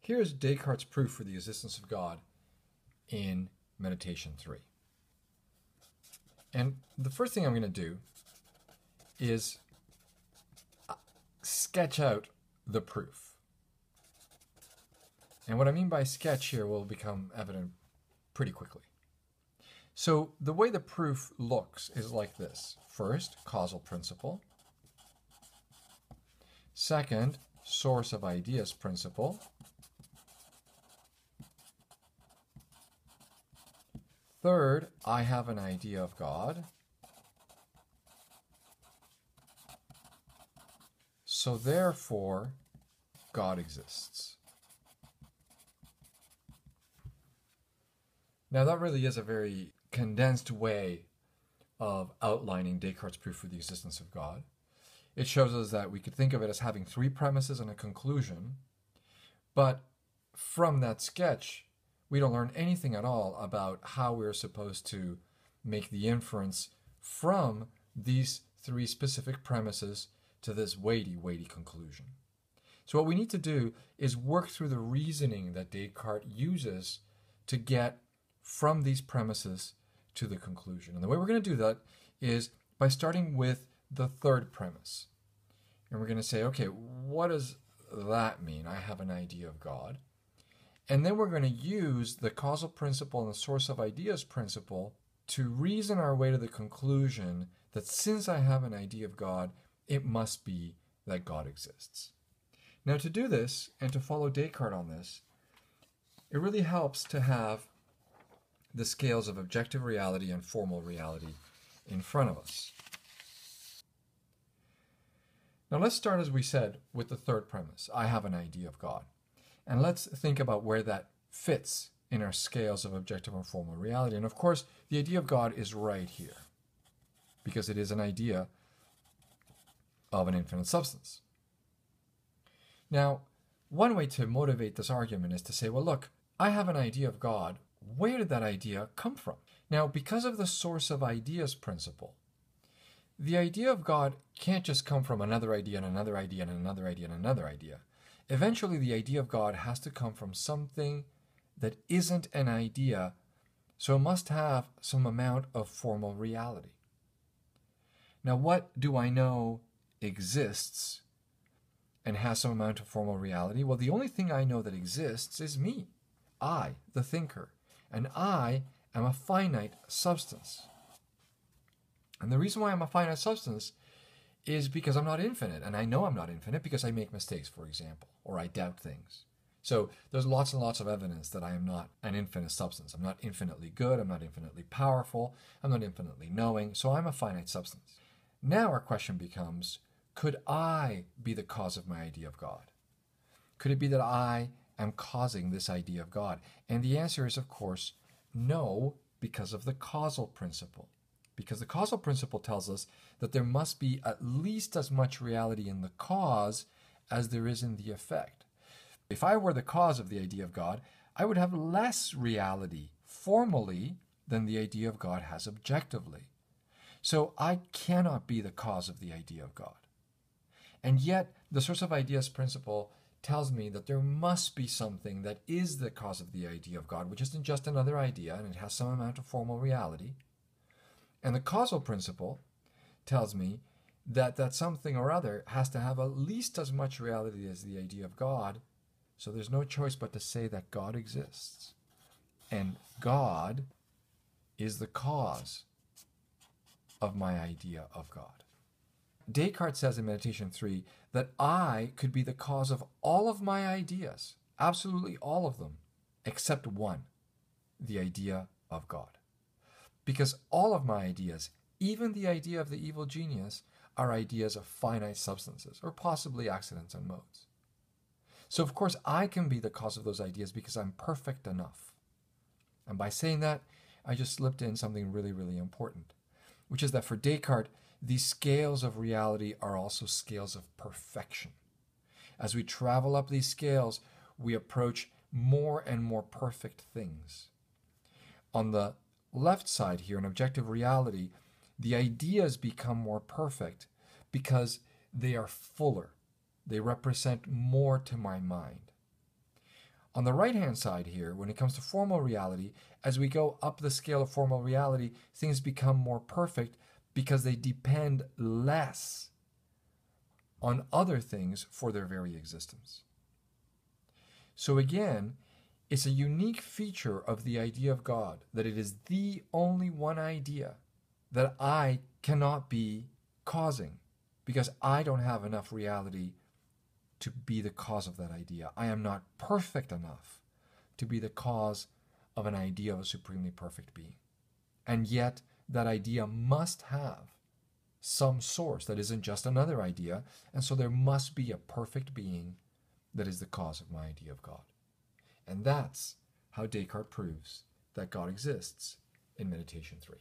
Here's Descartes' proof for the existence of God in Meditation 3. And the first thing I'm going to do is sketch out the proof. And what I mean by sketch here will become evident pretty quickly. So the way the proof looks is like this. First, causal principle. Second, source of ideas principle. Third, I have an idea of God. So therefore, God exists. Now that really is a very condensed way of outlining Descartes' proof for the existence of God. It shows us that we could think of it as having three premises and a conclusion, but from that sketch, we don't learn anything at all about how we're supposed to make the inference from these three specific premises to this weighty conclusion. So what we need to do is work through the reasoning that Descartes uses to get from these premises to the conclusion. And the way we're going to do that is by starting with the third premise. And we're going to say, okay, what does that mean? I have an idea of God. And then we're going to use the causal principle and the source of ideas principle to reason our way to the conclusion that since I have an idea of God, it must be that God exists. Now to do this and to follow Descartes on this, it really helps to have the scales of objective reality and formal reality in front of us. Now let's start, as we said, with the third premise. I have an idea of God. And let's think about where that fits in our scales of objective and formal reality. And of course, the idea of God is right here, because it is an idea of an infinite substance. Now, one way to motivate this argument is to say, well, look, I have an idea of God. Where did that idea come from? Now, because of the source of ideas principle, the idea of God can't just come from another idea and another idea and another idea and another idea. Eventually, the idea of God has to come from something that isn't an idea, so it must have some amount of formal reality. Now, what do I know exists and has some amount of formal reality? Well, the only thing I know that exists is me, I, the thinker, and I am a finite substance. And the reason why I'm a finite substance is because I'm not infinite, and I know I'm not infinite because I make mistakes, for example, or I doubt things. So there's lots and lots of evidence that I am not an infinite substance. I'm not infinitely good, I'm not infinitely powerful, I'm not infinitely knowing, so I'm a finite substance. Now our question becomes, could I be the cause of my idea of God? Could it be that I am causing this idea of God? And the answer is, of course, no, because of the causal principle. Because the causal principle tells us that there must be at least as much reality in the cause as there is in the effect. If I were the cause of the idea of God, I would have less reality formally than the idea of God has objectively. So I cannot be the cause of the idea of God. And yet, the source of ideas principle tells me that there must be something that is the cause of the idea of God, which isn't just another idea, and it has some amount of formal reality. And the causal principle tells me that that something or other has to have at least as much reality as the idea of God, so there's no choice but to say that God exists. And God is the cause of my idea of God. Descartes says in Meditation 3 that I could be the cause of all of my ideas, absolutely all of them, except one, the idea of God. Because all of my ideas, even the idea of the evil genius, are ideas of finite substances, or possibly accidents and modes. So of course I can be the cause of those ideas because I'm perfect enough. And by saying that, I just slipped in something really, really important, which is that for Descartes, these scales of reality are also scales of perfection. As we travel up these scales, we approach more and more perfect things. On the left side here, in objective reality, the ideas become more perfect because they are fuller. They represent more to my mind. On the right-hand side here, when it comes to formal reality, as we go up the scale of formal reality, things become more perfect because they depend less on other things for their very existence. So again, it's a unique feature of the idea of God that it is the only one idea that I cannot be causing, because I don't have enough reality to be the cause of that idea. I am not perfect enough to be the cause of an idea of a supremely perfect being. And yet, that idea must have some source that isn't just another idea, and so there must be a perfect being that is the cause of my idea of God. And that's how Descartes proves that God exists in Meditation 3.